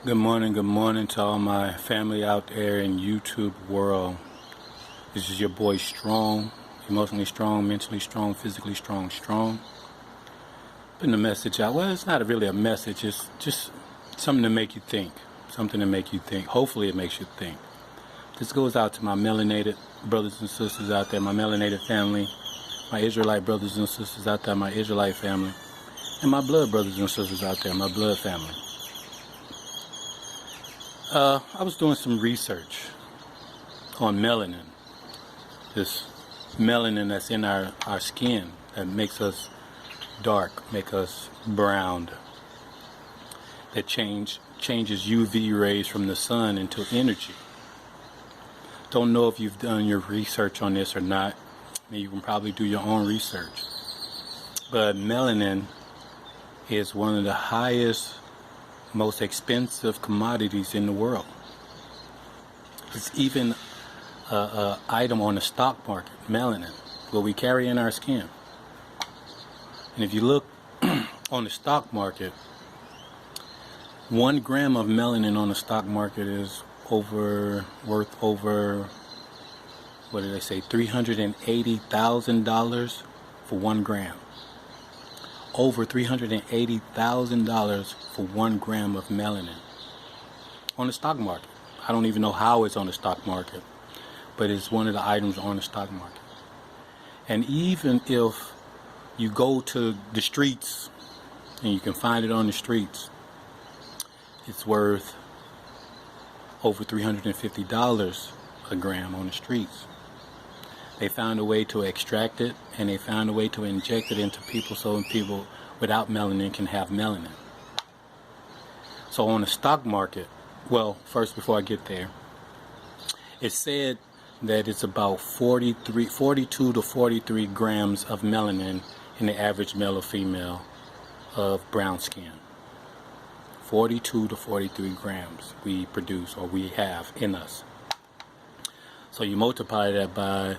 Good morning to all my family out there in YouTube world. This is your boy Strong, emotionally strong, mentally strong, physically strong. Putting a message out. Well, it's not really a message, it's just something to make you think. Hopefully it makes you think. This goes out to my melanated brothers and sisters out there, my melanated family, my Israelite brothers and sisters out there, my Israelite family, and my blood brothers and sisters out there, my blood family. I was doing some research on melanin, this melanin that's in our skin that makes us dark, make us brown, that changes UV rays from the sun into energy. Don't know if you've done your research on this or not. I mean, you can probably do your own research. But melanin is one of the highest, most expensive commodities in the world. It's even an item on the stock market, melanin, what we carry in our skin. And if you look on the stock market, 1 gram of melanin on the stock market is worth over, what did they say, $380,000 for 1 gram. Over $380,000 for 1 gram of melanin on the stock market. I don't even know how it's on the stock market, but it's one of the items on the stock market. And even if you go to the streets and you can find it on the streets, it's worth over $350 a gram on the streets. They found a way to extract it, and they found a way to inject it into people so people without melanin can have melanin. So on the stock market, well, first before I get there, it said that it's about 42 to 43 grams of melanin in the average male or female of brown skin. 42 to 43 grams we produce, or we have in us. So you multiply that by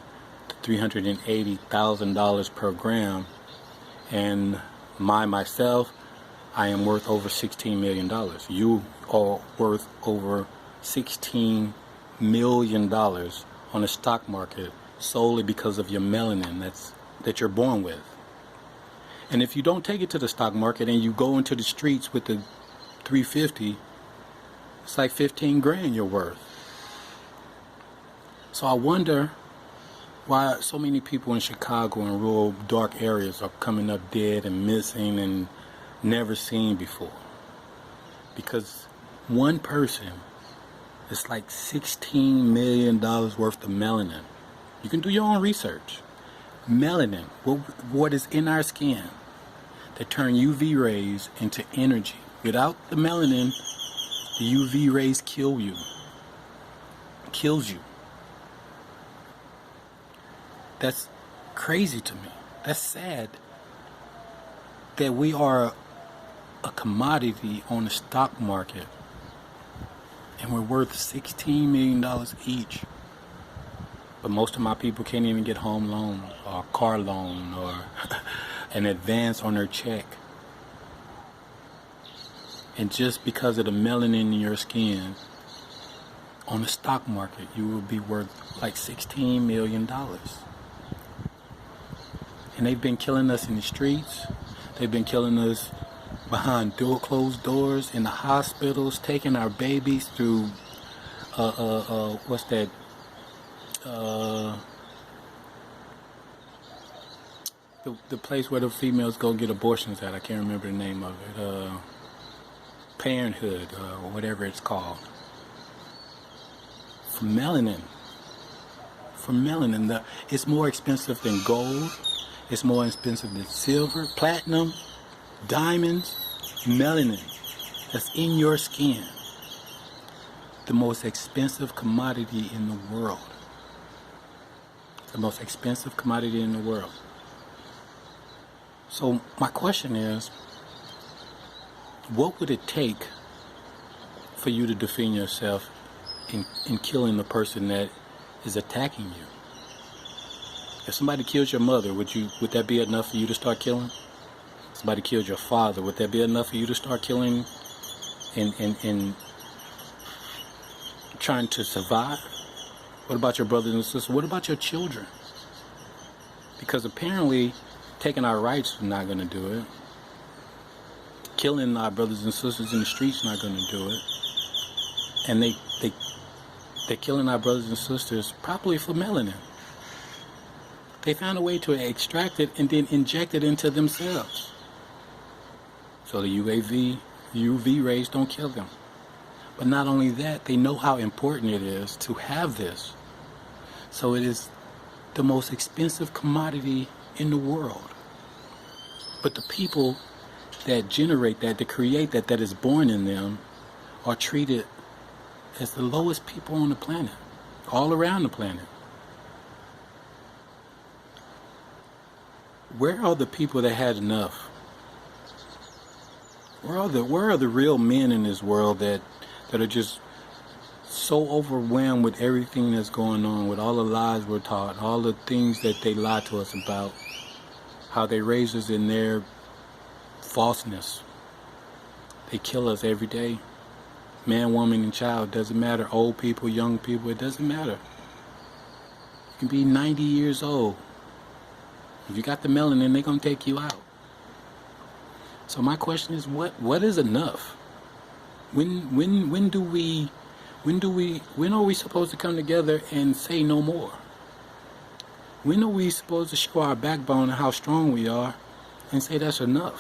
$380,000 per gram, and myself, I am worth over $16 million. You are worth over $16 million on the stock market solely because of your melanin that you're born with. And if you don't take it to the stock market and you go into the streets with the 350, it's like 15 grand you're worth. So I wonder why so many people in Chicago and rural dark areas are coming up dead and missing and never seen before. Because one person is like $16 million worth of melanin. You can do your own research. Melanin, what is in our skin that turn UV rays into energy. Without the melanin, the UV rays kill you. Kills you. That's crazy to me. That's sad that we are a commodity on the stock market and we're worth $16 million each. But most of my people can't even get home loan or car loan or an advance on their check. And just because of the melanin in your skin, on the stock market, you will be worth like $16 million. And they've been killing us in the streets. They've been killing us behind closed doors in the hospitals, taking our babies through, what's that? The place where the females go get abortions at. I can't remember the name of it. Parenthood, or whatever it's called. For melanin. It's more expensive than gold. It's more expensive than silver, platinum, diamonds, melanin. That's in your skin. The most expensive commodity in the world. The most expensive commodity in the world. So my question is, what would it take for you to defend yourself in killing the person that is attacking you? If somebody kills your mother, would that be enough for you to start killing? Somebody killed your father, would that be enough for you to start killing and trying to survive? What about your brothers and sisters? What about your children? Because apparently taking our rights is not going to do it. Killing our brothers and sisters in the streets is not going to do it. And they're killing our brothers and sisters probably for melanin. They found a way to extract it and then inject it into themselves. So the UV rays don't kill them. But not only that, they know how important it is to have this. So it is the most expensive commodity in the world. But the people that generate that create that is born in them, are treated as the lowest people on the planet, all around the planet. Where are the people that had enough? Where are the real men in this world that are just so overwhelmed with everything that's going on, with all the lies we're taught, all the things that they lie to us about, how they raise us in their falseness. They kill us every day. Man, woman, and child, doesn't matter. Old people, young people, it doesn't matter. You can be 90 years old. If you got the melanin, they're going to take you out. So my question is, what is enough? When are we supposed to come together and say no more? When are we supposed to show our backbone and how strong we are and say that's enough?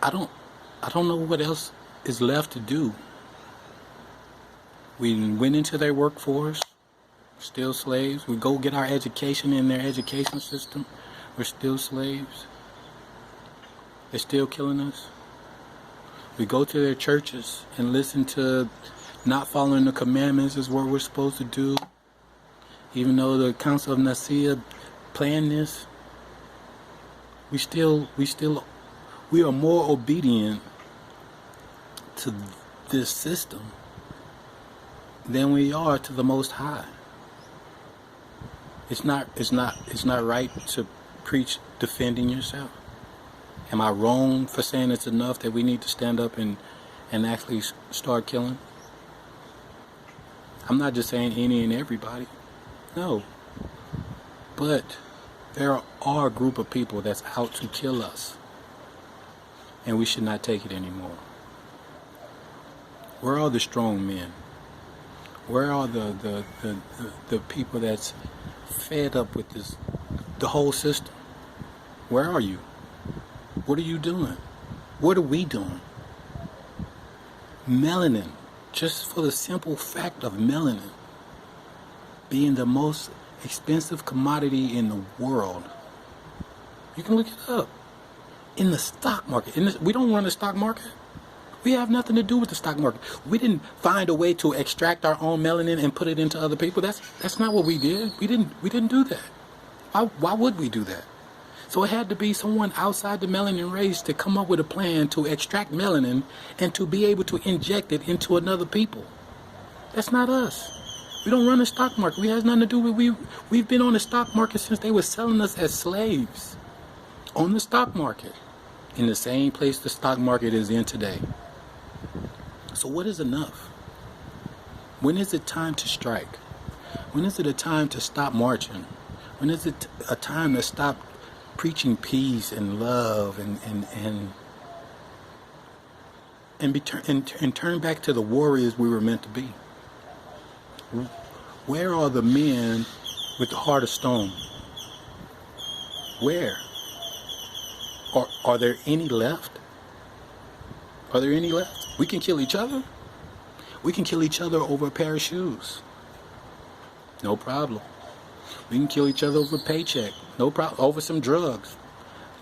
I don't know what else is left to do. We went into their workforce, still slaves. We go get our education in their education system, we're still slaves. They're still killing us. We go to their churches and listen to not following the commandments is what we're supposed to do. Even though the Council of Nicaea planned this, we are more obedient to this system than we are to the Most High. It's not right to preach defending yourself. Am I wrong for saying it's enough that we need to stand up and actually start killing? I'm not just saying any and everybody. No. But there are a group of people that's out to kill us. And we should not take it anymore. Where are the strong men? Where are the people that's fed up with this, the whole system? Where are you? What are you doing? What are we doing? Melanin, just for the simple fact of melanin being the most expensive commodity in the world. You can look it up. In the stock market. We don't run the stock market. We have nothing to do with the stock market. We didn't find a way to extract our own melanin and put it into other people. That's not what we did. We didn't do that. Why would we do that? So it had to be someone outside the melanin race to come up with a plan to extract melanin and to be able to inject it into another people. That's not us. We don't run the stock market. We has nothing to do with we've been on the stock market since they were selling us as slaves. On the stock market. In the same place the stock market is in today. So what is enough? When is it time to strike? When is it a time to stop marching? When is it a time to stop preaching peace and love and turn back to the warriors we were meant to be? Where are the men with the heart of stone? Where? Are there any left? Are there any left? We can kill each other. We can kill each other over a pair of shoes. No problem. We can kill each other over a paycheck. No problem. Over some drugs.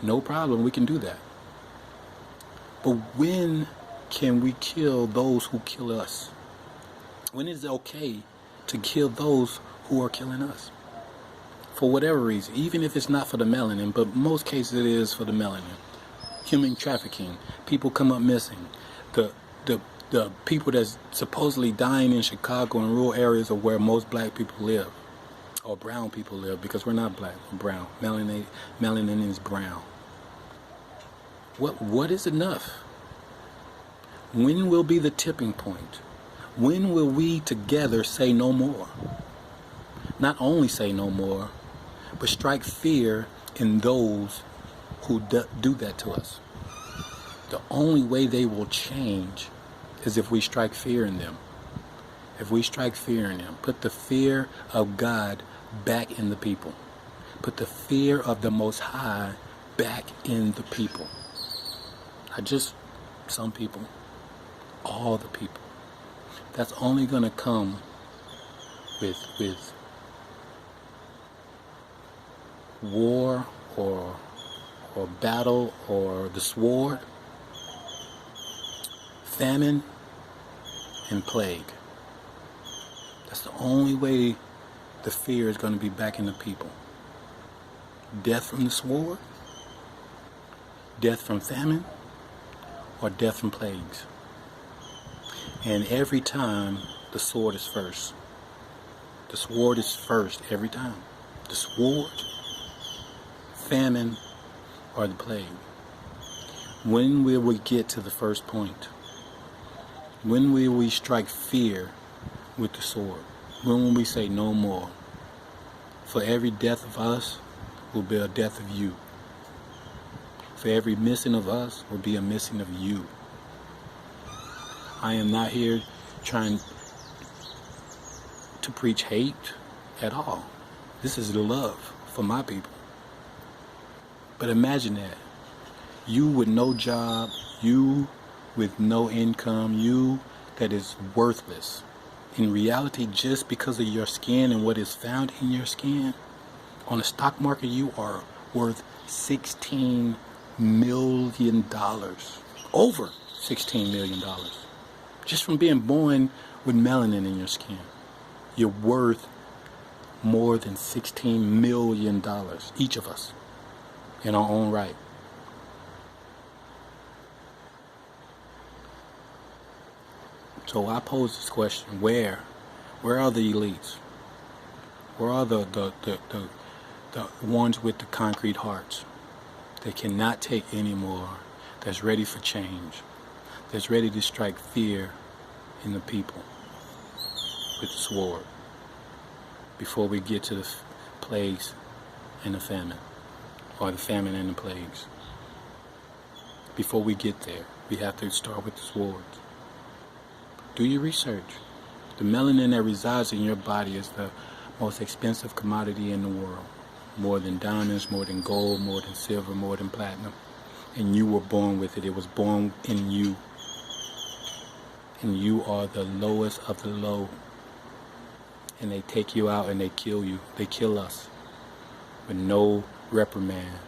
No problem. We can do that. But when can we kill those who kill us? When is it okay to kill those who are killing us? For whatever reason, even if it's not for the melanin, but most cases it is for the melanin. Human trafficking, people come up missing. The people that's supposedly dying in Chicago and rural areas of where most black people live, or brown people live, because we're not black, we're brown. Melanin is brown. What is enough? When will be the tipping point? When will we together say no more? Not only say no more, but strike fear in those who do that to us. The only way they will change is if we strike fear in them. If we strike fear in them, put the fear of God back in the people. Put the fear of the Most High back in the people. Not just some people, all the people. That's only going to come with war or battle or the sword, famine, and plague. That's the only way the fear is going to be back in the people. Death from the sword, death from famine, or death from plagues. And every time, the sword is first. The sword is first every time. The sword, famine, or the plague. When will we get to the first point? When will we strike fear with the sword? When will we say no more? For every death of us will be a death of you. For every missing of us will be a missing of you. I am not here trying to preach hate at all. This is the love for my people. But imagine that. You with no job, you with no income, you that is worthless. In reality, just because of your skin and what is found in your skin, on the stock market, you are worth $16 million. Over $16 million. Just from being born with melanin in your skin. You're worth more than $16 million, each of us, in our own right. So I pose this question: Where are the elites? Where are the ones with the concrete hearts that cannot take anymore? That's ready for change. That's ready to strike fear in the people with the sword before we get to the plagues and the famine, or the famine and the plagues. Before we get there, we have to start with the swords. Do your research. The melanin that resides in your body is the most expensive commodity in the world. More than diamonds, more than gold, more than silver, more than platinum. And you were born with it. It was born in you. And you are the lowest of the low. And they take you out and they kill you. They kill us with no reprimand.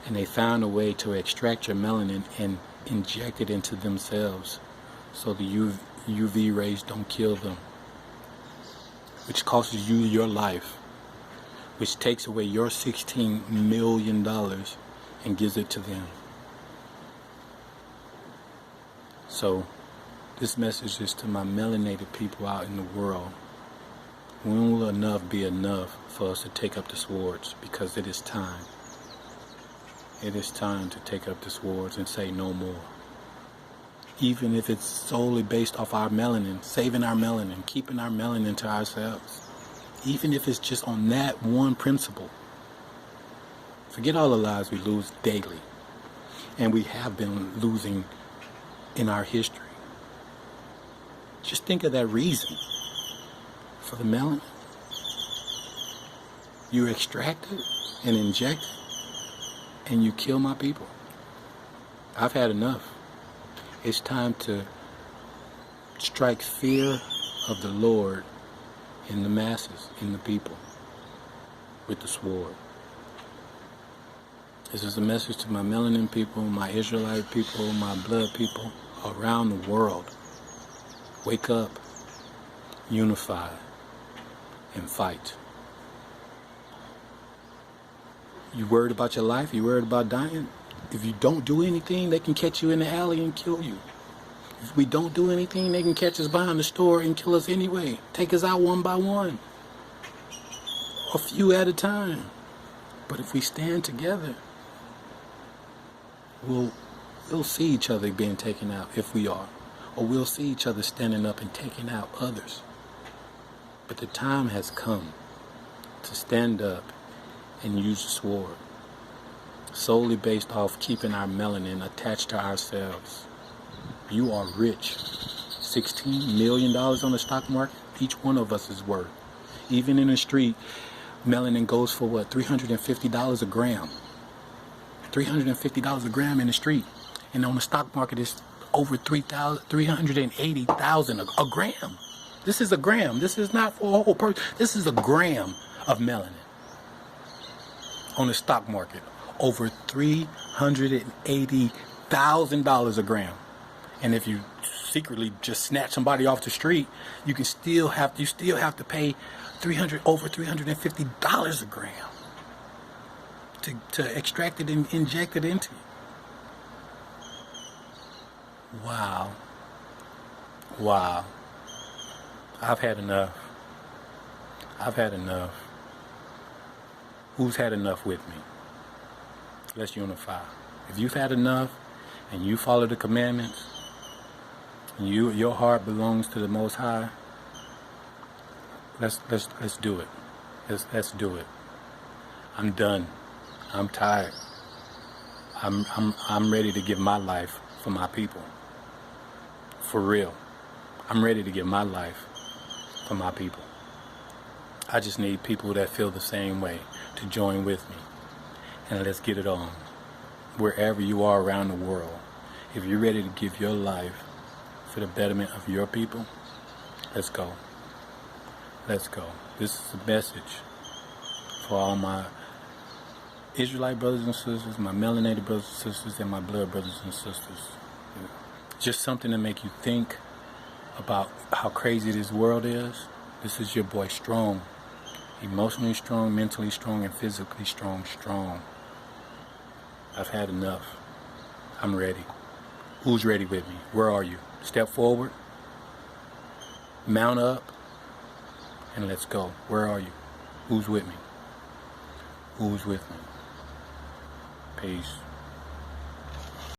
And they found a way to extract your melanin and inject it into themselves so the UV rays don't kill them, which costs you your life, which takes away your $16 million and gives it to them. So this message is to my melanated people out in the world. When will enough be enough for us to take up the swords? Because it is time. It is time to take up the swords and say no more. Even if it's solely based off our melanin, saving our melanin, keeping our melanin to ourselves. Even if it's just on that one principle. Forget all the lives we lose daily. And we have been losing in our history. Just think of that reason for the melanin. You extract it and inject it. And you kill my people. I've had enough. It's time to strike fear of the Lord in the masses, in the people, with the sword. This is a message to my melanin people, my Israelite people, my blood people around the world. Wake up, unify, and fight. You worried about your life? You worried about dying? If you don't do anything, they can catch you in the alley and kill you. If we don't do anything, they can catch us behind the store and kill us anyway. Take us out one by one. A few at a time. But if we stand together, we'll We'll see each other being taken out if we are. Or we'll see each other standing up and taking out others. But the time has come to stand up and use the sword, solely based off keeping our melanin attached to ourselves. You are rich. $16 million on the stock market, each one of us is worth. Even in the street, melanin goes for what, $350 a gram. $350 a gram in the street. And on the stock market, it's over 380,000 a gram. This is a gram. This is not for a whole person. This is a gram of melanin on the stock market. Over $380,000 a gram. And if you secretly just snatch somebody off the street, you still have to pay over $350 a gram to extract it and inject it into you. Wow. Wow. I've had enough. I've had enough. Who's had enough with me? Let's unify. If you've had enough and you follow the commandments, and your heart belongs to the Most High, let's do it. Let's do it. I'm done. I'm tired. I'm ready to give my life for my people. For real. I'm ready to give my life for my people. I just need people that feel the same way to join with me. And let's get it on. Wherever you are around the world, if you're ready to give your life for the betterment of your people, let's go. Let's go. This is a message for all my Israelite brothers and sisters, my melanated brothers and sisters, and my blood brothers and sisters. Just something to make you think about how crazy this world is. This is your boy Strong. Emotionally strong, mentally strong, and physically strong. I've had enough. I'm ready. Who's ready with me? Where are you? Step forward. Mount up. And let's go. Where are you? Who's with me? Who's with me? Peace.